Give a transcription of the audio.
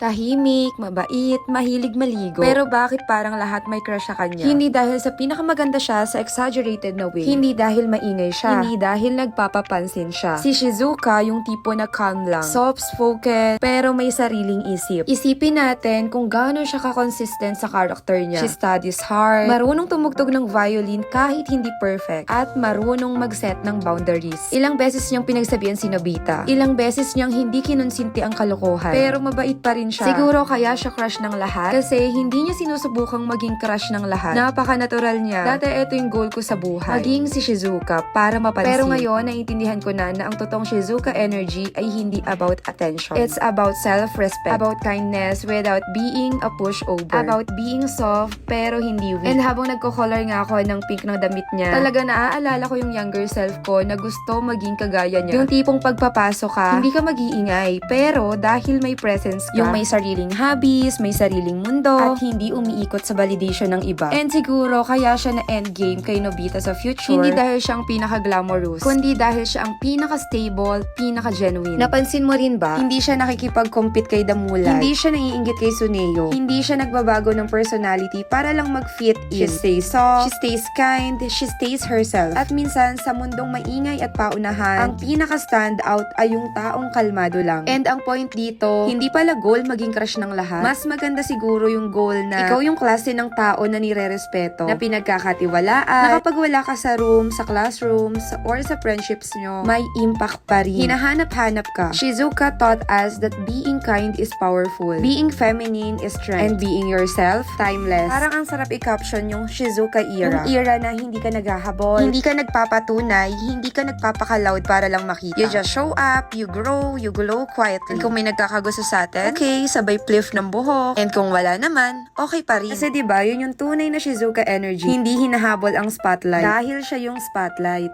Tahimik, mabait, mahilig maligo. Pero bakit parang lahat may crush sa kanya? Hindi dahil sa pinakamaganda siya sa exaggerated na way. Hindi dahil maingay siya. Hindi dahil nagpapapansin siya. Si Shizuka yung tipo na calm lang. Soft-spoken, pero may sariling isip. Isipin natin kung gaano siya ka-consistent sa character niya. She studies hard, marunong tumugtog ng violin kahit hindi perfect, at marunong mag-set ng boundaries. Ilang beses niyang pinagsabihan si Nobita. Ilang beses niyang hindi kinonsinti ang kalokohan. Pero mabait pa rin siya. Siguro kaya siya crush ng lahat kasi hindi niya sinusubukang maging crush ng lahat. Napaka-natural niya. Dati ito yung goal ko sa buhay. Maging si Shizuka para mapansin. Pero ngayon, naiintindihan ko na ang totoong Shizuka energy ay hindi about attention. It's about self-respect. About kindness without being a pushover. About being soft pero hindi weak. And habang nagko-color nga ako ng pink ng damit niya, talaga naaalala ko yung younger self ko na gusto maging kagaya niya. Yung tipong pagpapasok ka, hindi ka mag-iingay. Pero dahil may presence ka, yung may sariling hobbies, may sariling mundo, at hindi umiikot sa validation ng iba. And siguro, kaya siya na endgame kay Nobita sa future, hindi dahil siyang pinaka-glamorous, kundi dahil siya ang pinaka-stable, pinaka-genuine. Napansin mo rin ba? Hindi siya nakikipag-compete kay Damulay. Hindi siya naiinggit kay Suneo. Hindi siya nagbabago ng personality para lang mag-fit in. She stays soft, she stays kind, she stays herself. At minsan, sa mundong maingay at paunahan, ang pinaka-stand out ay yung taong kalmado lang. And ang point dito, hindi pala goal maging crush ng lahat. Mas maganda siguro yung goal na ikaw yung klase ng tao na nire-respeto, na pinagkakatiwalaan, na kapag wala ka sa room, sa classrooms, or sa friendships nyo, may impact pa rin. Hinahanap-hanap ka. Shizuka taught us that being kind is powerful, being feminine is strength, and being yourself, timeless. Parang ang sarap i-caption yung Shizuka era. Yung era na hindi ka naghahabol, hindi ka nagpapatunay, hindi ka nagpapaka-loud para lang makita. You just show up, you grow, you glow quietly. And kung may nagkakagusto sa atin, okay, sabay pliff ng buhok. And kung wala naman, okay pa rin. Kasi diba, yun yung tunay na Shizuka energy. Hindi hinahabol ang spotlight. Dahil siya yung spotlight.